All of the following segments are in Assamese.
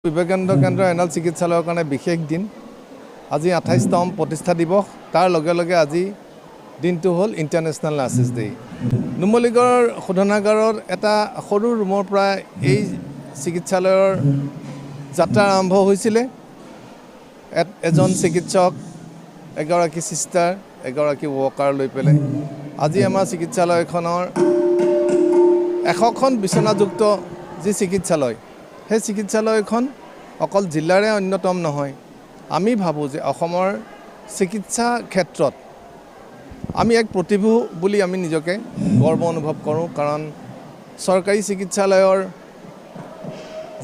বিবেকানন্দ কেন্দ্ৰ এনাল চিকিৎসালয়ৰ কাৰণে বিশেষ দিন আজি 28তম প্ৰতিষ্ঠা দিৱস তাৰ লগে লগে আজি দিনটো হ'ল ইণ্টাৰনেশ্যনেল নাৰ্ছেছ ডে নুমলীগড় শোধনাগাৰৰ এটা সৰু ৰুমৰ পৰা এই চিকিৎসালয়ৰ যাত্ৰা আৰম্ভ হৈছিলে এজন চিকিৎসক এগৰাকী সিস্টাৰ এগৰাকী ৱৰ্কাৰ লৈ পেলাই আজি আমাৰ চিকিৎসালয়খনৰ 100খন বিছনাযুক্ত যি চিকিৎসালয় সেই চিকিৎসালয়খন অকল জিলাৰে অন্যতম নহয় আমি ভাবো যে অসমৰ চিকিৎসা ক্ষেত্ৰত আমি এক প্ৰতিভূ বুলি আমি নিজকে গৰ্ব অনুভৱ কৰোঁ কাৰণ চৰকাৰী চিকিৎসালয়ৰ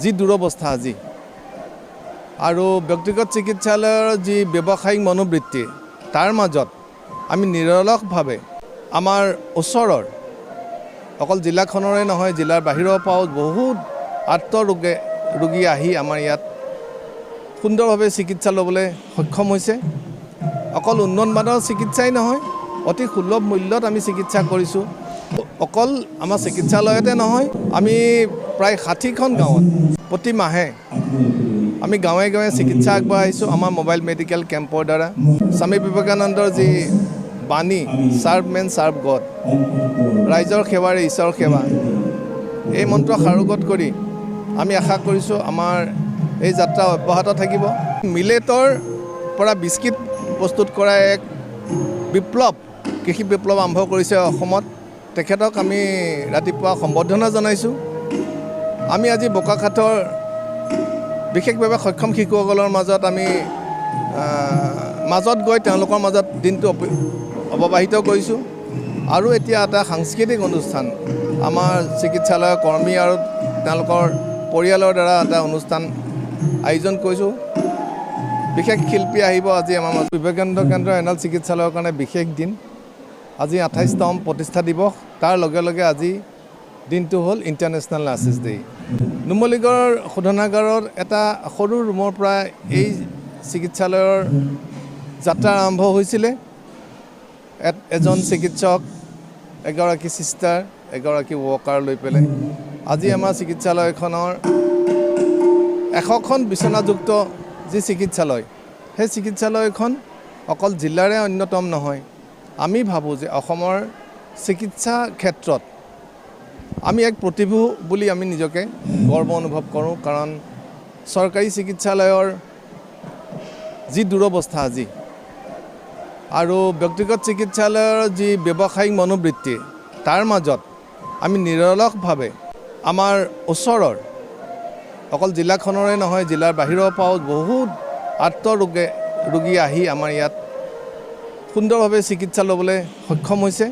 যি দুৰৱস্থা আজি আৰু ব্যক্তিগত চিকিৎসালয়ৰ যি ব্যৱসায়িক মনোবৃত্তি তাৰ মাজত আমি নিৰলসভাৱে আমাৰ ওচৰৰ অকল জিলাখনৰে নহয় জিলাৰ বাহিৰৰ পৰাও বহুত ৰোগী আহি আমাৰ ইয়াত সুন্দৰভাৱে চিকিৎসা ল'বলৈ সক্ষম হৈছে অকল উন্নতমানৰ চিকিৎসাই নহয় অতি সুলভ মূল্যত আমি চিকিৎসা কৰিছোঁ অকল আমাৰ চিকিৎসালয়তে নহয় আমি প্ৰায় 60খন গাঁৱত প্ৰতি মাহে আমি গাঁৱে গাঁৱে চিকিৎসা আগবঢ়াইছোঁ আমাৰ মোবাইল মেডিকেল কেম্পৰ দ্বাৰা স্বামী বিবেকানন্দৰ যি বাণী চাৰ্ভ মেন চাৰ্ভ গড ৰাইজৰ সেৱাৰে ঈশ্বৰৰ সেৱা এই মন্ত্ৰ সাৰোগত কৰি আমি আশা কৰিছোঁ আমাৰ এই যাত্ৰা অব্যাহত থাকিব মিলেটৰ পৰা বিস্কিট প্ৰস্তুত কৰা এক বিপ্লৱ কৃষি বিপ্লৱ আৰম্ভ কৰিছে অসমত তেখেতক আমি ৰাতিপুৱা সম্বৰ্ধনা জনাইছোঁ আমি আজি বোকাখাতৰ বিশেষভাৱে সক্ষম শিশুসকলৰ মাজত আমি মাজত গৈ তেওঁলোকৰ মাজত দিনটো অৱবাহিত কৰিছোঁ আৰু এতিয়া এটা সাংস্কৃতিক অনুষ্ঠান আমাৰ চিকিৎসালয়ৰ কৰ্মী আৰু তেওঁলোকৰ পৰিয়ালৰ দ্বাৰা এটা অনুষ্ঠান আয়োজন কৰিছোঁ বিশেষ শিল্পী আহিব আজি আমাৰ বিবেকানন্দ কেন্দ্ৰ এনাল চিকিৎসালয়ৰ কাৰণে বিশেষ দিন আজি 28তম প্ৰতিষ্ঠা দিৱস তাৰ লগে লগে আজি দিনটো হ'ল ইণ্টাৰনেশ্যনেল নাৰ্ছেছ ডে নুমলীগড় শোধনাগাৰৰ এটা সৰু ৰুমৰ পৰা এই চিকিৎসালয়ৰ যাত্ৰা আৰম্ভ হৈছিলে এজন চিকিৎসক এগৰাকী সিস্টাৰ এগৰাকী ৱৰ্কাৰ লৈ পেলাই আজি আমাৰ চিকিৎসালয়খনৰ 100খন বিছনাযুক্ত যি চিকিৎসালয় সেই চিকিৎসালয়খন অকল জিলাৰে অন্যতম নহয় আমি ভাবোঁ যে অসমৰ চিকিৎসা ক্ষেত্ৰত আমি এক প্ৰতিভূ বুলি আমি নিজকে গৰ্ব অনুভৱ কৰোঁ কাৰণ চৰকাৰী চিকিৎসালয়ৰ যি দুৰৱস্থা আজি আৰু ব্যক্তিগত চিকিৎসালয়ৰ যি ব্যৱসায়িক মনোবৃত্তি তাৰ মাজত আমি নিৰলসভাৱে আমাৰ ওচৰৰ অকল জিলাখনৰে নহয় জিলাৰ বাহিৰৰ পৰাও বহুত ৰোগী আহি আমাৰ ইয়াত সুন্দৰভাৱে চিকিৎসা ল'বলৈ সক্ষম হৈছে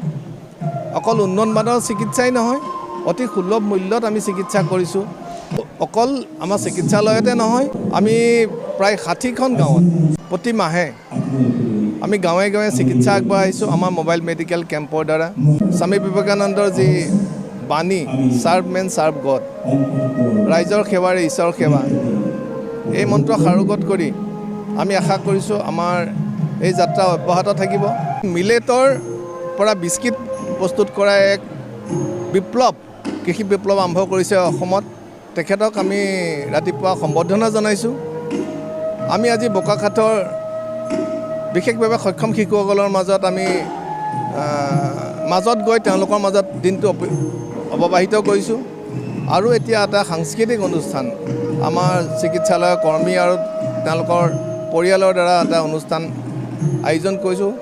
অকল উন্নতমানৰ চিকিৎসাই নহয় অতি সুলভ মূল্যত আমি চিকিৎসা কৰিছোঁ অকল আমাৰ চিকিৎসালয়তে নহয় আমি প্ৰায় 60খন গাঁৱত প্ৰতি মাহে আমি গাঁৱে গাঁৱে চিকিৎসা আগবঢ়াইছোঁ আমাৰ মোবাইল মেডিকেল কেম্পৰ দ্বাৰা স্বামী বিবেকানন্দৰ যি বাণী চাৰ্ভ মেন চাৰ্ভ গড ৰাইজৰ সেৱাৰে ঈশ্বৰৰ সেৱা এই মন্ত্ৰ সাৰোগত কৰি আমি আশা কৰিছোঁ আমাৰ এই যাত্ৰা অব্যাহত থাকিব মিলেটৰ পৰা বিস্কিট প্ৰস্তুত কৰা এক বিপ্লৱ কৃষি বিপ্লৱ আৰম্ভ কৰিছে অসমত তেখেতক আমি ৰাতিপুৱা সম্বৰ্ধনা জনাইছোঁ আমি আজি বোকাখাতৰ বিশেষভাৱে সক্ষম শিশুসকলৰ মাজত আমি মাজত গৈ তেওঁলোকৰ মাজত দিনটো অৱবাহিত কৰিছোঁ আৰু এতিয়া এটা সাংস্কৃতিক অনুষ্ঠান আমাৰ চিকিৎসালয়ৰ কৰ্মী আৰু তেওঁলোকৰ পৰিয়ালৰ দ্বাৰা এটা অনুষ্ঠান আয়োজন কৰিছোঁ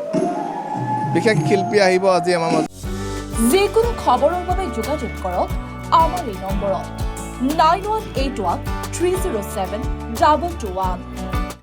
বিশেষ শিল্পী আহিব আজি আমাৰ মাজত যিকোনো খবৰৰ বাবে যোগাযোগ কৰক আমাৰ এই নম্বৰত 9181 307 2221